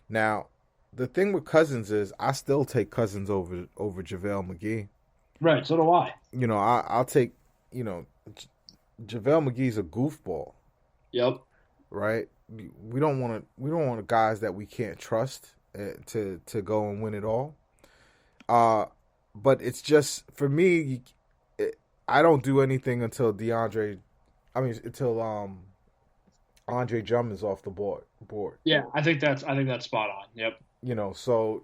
Now, the thing with Cousins is I still take Cousins over JaVale McGee. Right, so do I. I'll take, you know, JaVale McGee's a goofball, Yep. right? We don't want guys that we can't trust to go and win it all. But it's just for me, I don't do anything until Andre Drummond is off the board. Yeah, I think that's spot on. Yep. So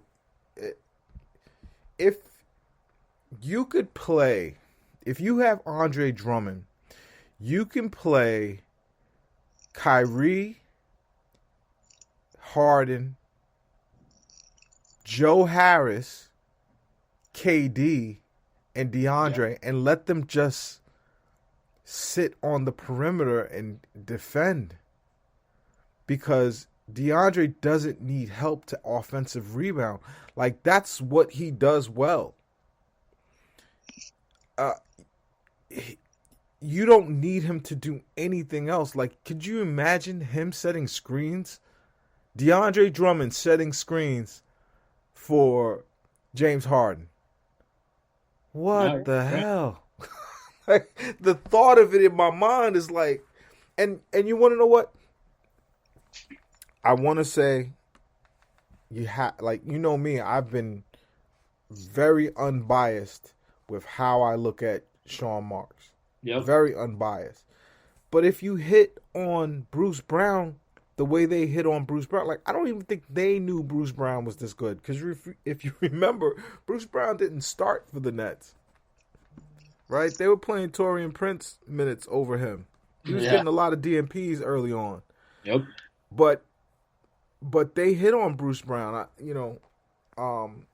if you could play, if you have Andre Drummond, you can play Kyrie, Harden, Joe Harris, KD, and DeAndre, and let them just sit on the perimeter and defend. Because DeAndre doesn't need help to offensive rebound. Like, that's what he does well. You don't need him to do anything else. Like, could you imagine him setting screens? DeAndre Drummond setting screens for James Harden. What the hell? Like, the thought of it in my mind is like, and you want to know what? I want to say, me, I've been very unbiased with how I look at Sean Marks. Yep. Very unbiased. But if you hit on Bruce Brown the way they hit on Bruce Brown, like, I don't even think they knew Bruce Brown was this good. Because if you remember, Bruce Brown didn't start for the Nets. Right? They were playing Taurean Prince minutes over him. He was getting a lot of DMPs early on. Yep. But they hit on Bruce Brown.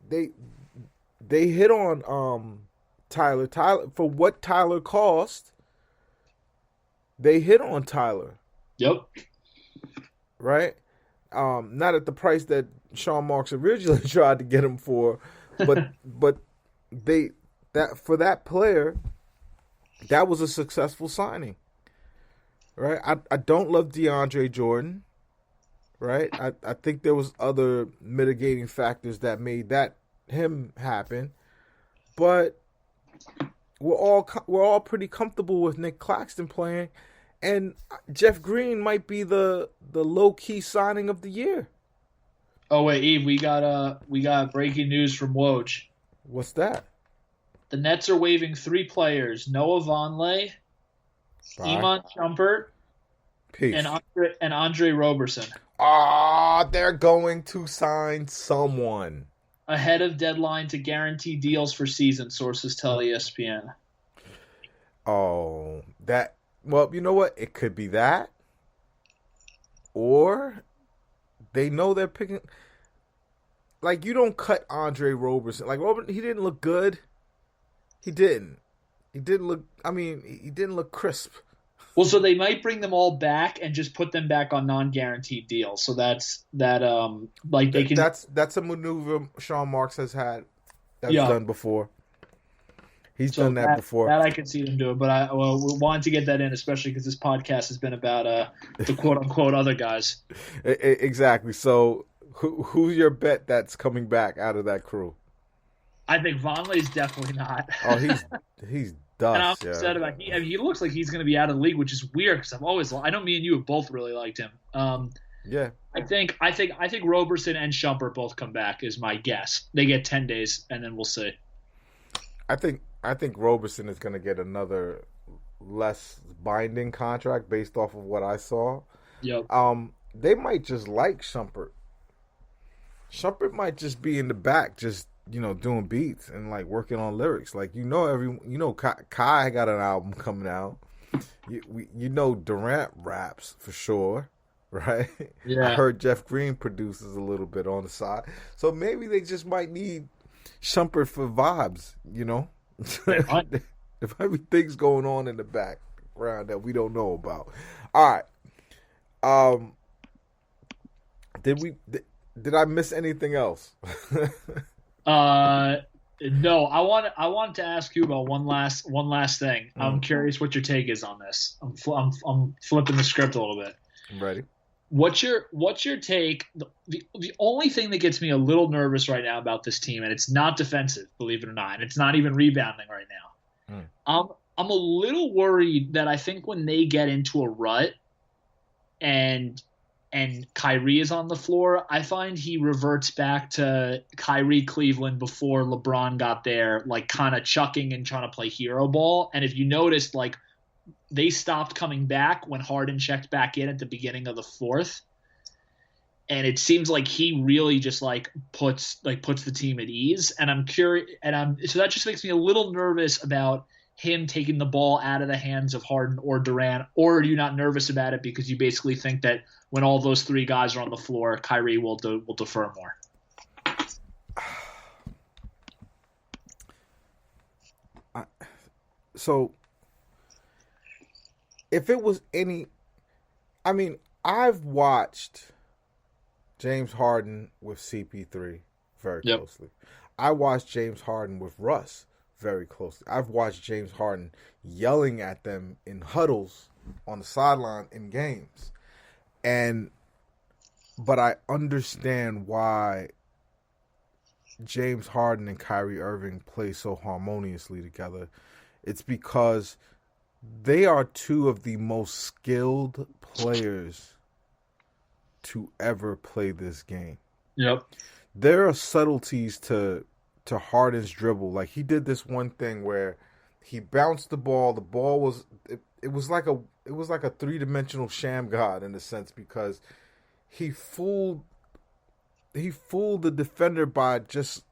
They hit on Tyler. Tyler, for what Tyler cost, they hit on Tyler. Yep. Right? Not at the price that Sean Marks originally tried to get him for, but for that player, that was a successful signing. Right? I don't love DeAndre Jordan. Right? I think there was other mitigating factors that made him happen. But we're all pretty comfortable with Nick Claxton playing, and Jeff Green might be the low key signing of the year. Oh wait, Eve, we got breaking news from Woj. What's that? The Nets are waiving 3 players: Noah Vonleh, Iman Shumpert, and Andre Roberson. They're going to sign someone Ahead of deadline to guarantee deals for season, sources tell ESPN. Oh, well, you know what? It could be that. Or they know they're picking. Like, you don't cut Andre Roberson. Like, he didn't look good. He didn't. He didn't look crisp. Well, so they might bring them all back and just put them back on non-guaranteed deals. So that's they can. That's a maneuver Sean Marks has had. That's done before. He's done that before. That I can see them doing, but we wanted to get that in, especially because this podcast has been about the quote unquote other guys. Exactly. So who's your bet that's coming back out of that crew? I think Vonleh's definitely not. Oh, he's dust. And I'm upset about he looks like he's going to be out of the league, which is weird because I know me and you have both really liked him. Yeah. I think Roberson and Shumpert both come back is my guess. They get 10 days and then we'll see. I think Roberson is going to get another less binding contract based off of what I saw. Yep. They might just like Shumpert. Shumpert might just be in the back, just doing beats and like working on lyrics. Like Kai got an album coming out. Durant raps for sure, right? Yeah. I heard Jeff Green produces a little bit on the side, so maybe they just might need Shumpert for vibes. There might be things going on in the background that we don't know about. All right. Did I miss anything else? No. I want to ask you about one last thing. I'm curious what your take is on this. I'm flipping the script a little bit. I'm ready. What's your take? The only thing that gets me a little nervous right now about this team, and it's not defensive, believe it or not, and it's not even rebounding right now. Mm. I'm a little worried that I think when they get into a rut and Kyrie is on the floor, I find he reverts back to Kyrie Cleveland before LeBron got there, like kind of chucking and trying to play hero ball. And if you noticed, like they stopped coming back when Harden checked back in at the beginning of the fourth. And it seems like he really just puts the team at ease. And I'm curious, so that just makes me a little nervous about him taking the ball out of the hands of Harden or Durant. Or are you not nervous about it because you basically think that when all those three guys are on the floor, Kyrie will defer more? So if it was I've watched James Harden with CP3 very closely. I watched James Harden with Russ very closely. I've watched James Harden yelling at them in huddles on the sideline in games. But I understand why James Harden and Kyrie Irving play so harmoniously together. It's because they are two of the most skilled players to ever play this game. Yep. There are subtleties to Harden's dribble. Like he did this one thing where he bounced the ball. The ball was it was like a three-dimensional sham god in a sense because he fooled the defender by just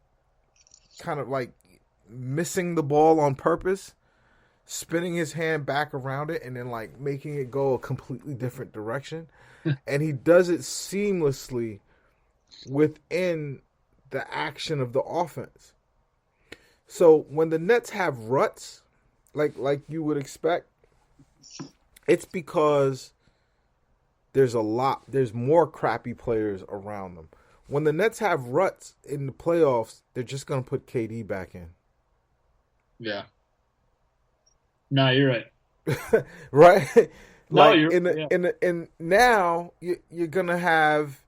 kind of like missing the ball on purpose, spinning his hand back around it, and then like making it go a completely different direction. And he does it seamlessly within the action of the offense. So when the Nets have ruts, like you would expect, it's because there's more crappy players around them. When the Nets have ruts in the playoffs, they're just going to put KD back in. Yeah. No, you're right. Right? No, and now you're gonna have,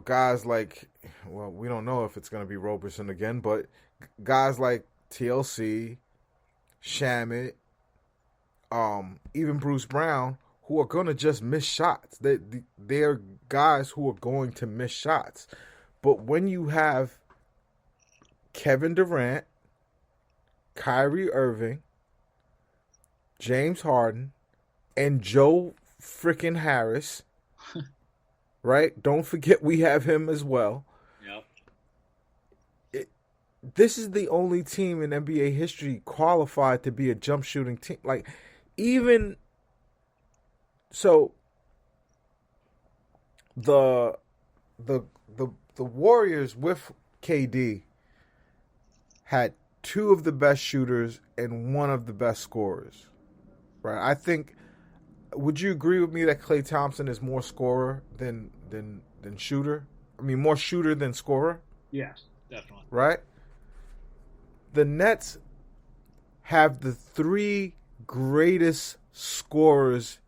guys like, well, we don't know if it's gonna be Roberson again, but guys like TLC, Shamet, even Bruce Brown, who are gonna just miss shots. They're guys who are going to miss shots. But when you have Kevin Durant, Kyrie Irving, James Harden, and Joe freaking Harris, right? Don't forget we have him as well. Yep. This is the only team in NBA history qualified to be a jump shooting team. Like, even so, the Warriors with KD had two of the best shooters and one of the best scorers, right? I think. Would you agree with me that Klay Thompson is more scorer than shooter? I mean, more shooter than scorer? Yes, definitely. Right? The Nets have the three greatest scorers.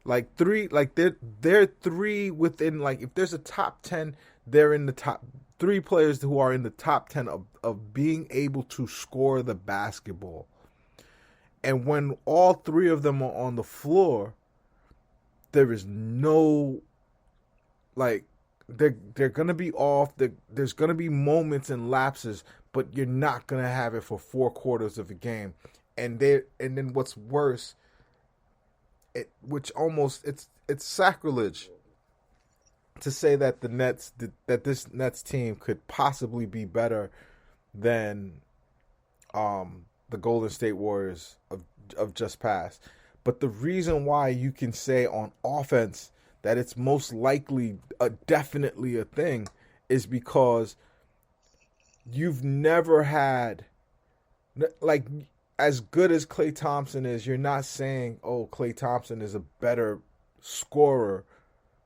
They're three within, like, if there's a top 10, they're in the top three players who are in the top 10 of being able to score the basketball. And when all three of them are on the floor, there is no, like, they're going to be off. There's going to be moments and lapses, but you're not going to have it for 4 quarters of a game. And then what's worse, it's sacrilege to say that this Nets team could possibly be better than the Golden State Warriors of just past. But the reason why you can say on offense that it's most likely definitely a thing is because you've never had, like, as good as Klay Thompson is, you're not saying, oh, Klay Thompson is a better scorer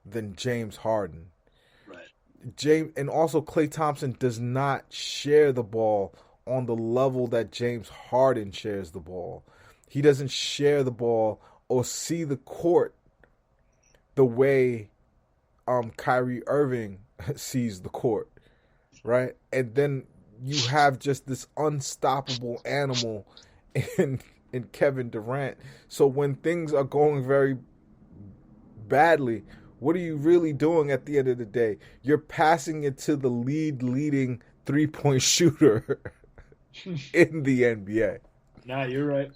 than James Harden. Right. And also Klay Thompson does not share the ball on the level that James Harden shares the ball. He doesn't share the ball or see the court the way Kyrie Irving sees the court, right? And then you have just this unstoppable animal in Kevin Durant. So when things are going very badly, what are you really doing at the end of the day? You're passing it to the leading 3-point shooter in the NBA. Nah, you're right.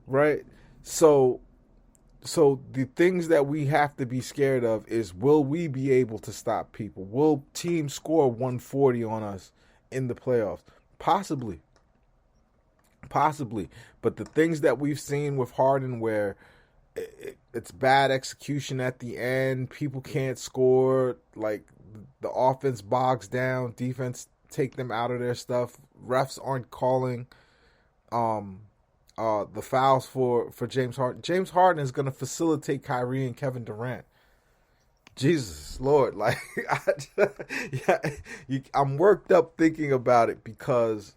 Right? So the things that we have to be scared of is, will we be able to stop people? Will teams score 140 on us in the playoffs? Possibly. But the things that we've seen with Harden, where it's bad execution at the end, people can't score, like the offense bogs down, defense take them out of their stuff, refs aren't calling the fouls for James Harden. James Harden is going to facilitate Kyrie and Kevin Durant. Jesus Lord, like I'm worked up thinking about it, because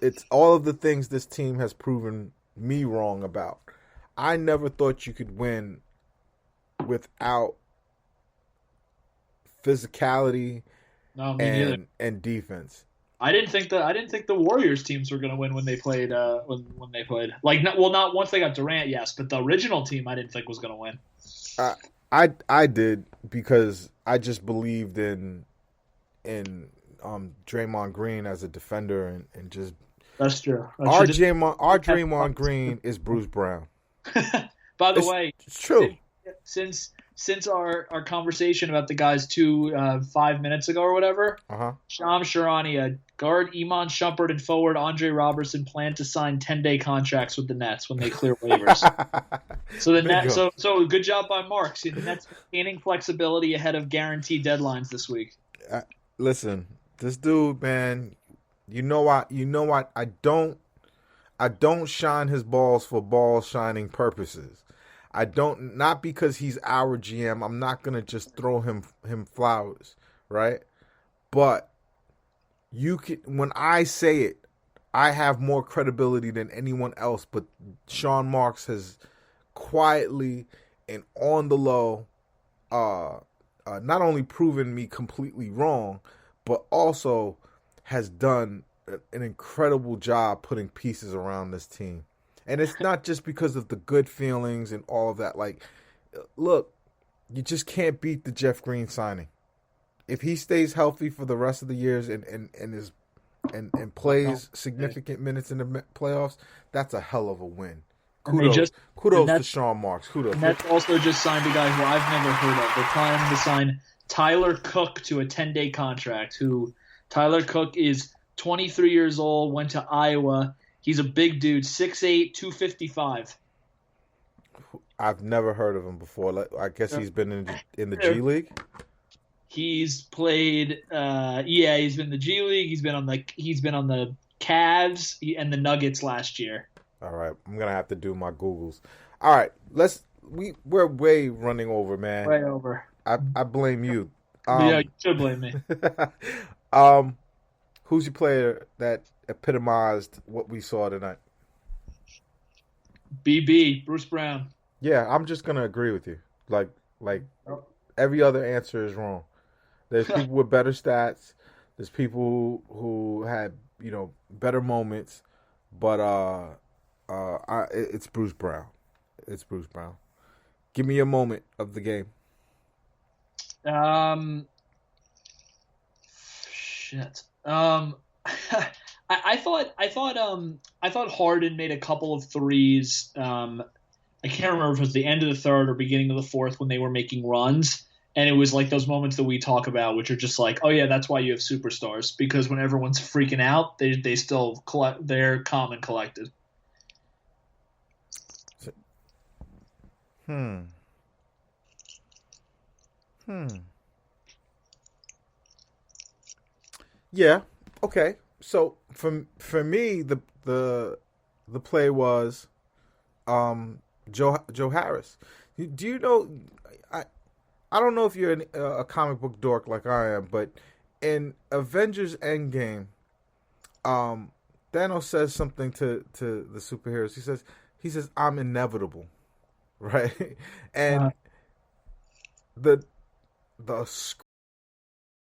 it's all of the things this team has proven me wrong about. I never thought you could win without physicality No, me neither. and defense. I didn't think the Warriors teams were going to win when they played when they played. Like, not once they got Durant, yes, but the original team I didn't think was going to win. I did, because I just believed in Draymond Green as a defender, and just That's true. our Draymond Green is Bruce Brown. By the way, it's true. Since our conversation about the guys 5 minutes ago or whatever, Shams Charania, guard Iman Shumpert, and forward Andre Robertson plan to sign 10-day contracts with the Nets when they clear waivers. So the Nets, so good job by Mark. See, the Nets maintaining flexibility ahead of guaranteed deadlines this week. Listen, this dude, man, you know what? I don't shine his balls for ball shining purposes. I don't, not because he's our GM. I'm not gonna just throw him flowers, right? But you can, when I say it, I have more credibility than anyone else. But Sean Marks has quietly and on the low, not only proven me completely wrong, but also has done an incredible job putting pieces around this team. And it's not just because of the good feelings and all of that. Like, look, you just can't beat the Jeff Green signing. If he stays healthy for the rest of the years and plays significant minutes in the playoffs, that's a hell of a win. Kudos to Sean Marks. Kudos. And that's also just signed a guy who I've never heard of. They're planning to sign Tyler Cook to a 10-day contract. Tyler Cook is 23 years old, went to Iowa. He's a big dude, 6'8", 255. I've never heard of him before. I guess he's been in the G League. He's played. He's been in the G League. He's been on the Cavs and the Nuggets last year. All right, I'm gonna have to do my Googles. All right, we're way running over, man. Way over. I blame you. Yeah, you should blame me. Who's your player that epitomized what we saw tonight? BB, Bruce Brown. Yeah, I'm just gonna agree with you. Like every other answer is wrong. There's people with better stats. There's people who had better moments, but it's Bruce Brown. It's Bruce Brown. Give me a moment of the game. Shit. I thought Harden made a couple of threes. I can't remember if it was the end of the third or beginning of the fourth when they were making runs, and it was like those moments that we talk about, which are just like, oh yeah, that's why you have superstars, because when everyone's freaking out, they still they're calm and collected. Yeah. Okay. So for me, the play was Joe Harris. Do you know? I don't know if you're a comic book dork like I am, but in Avengers Endgame, Thanos says something to the superheroes. He says I'm inevitable, right? And the the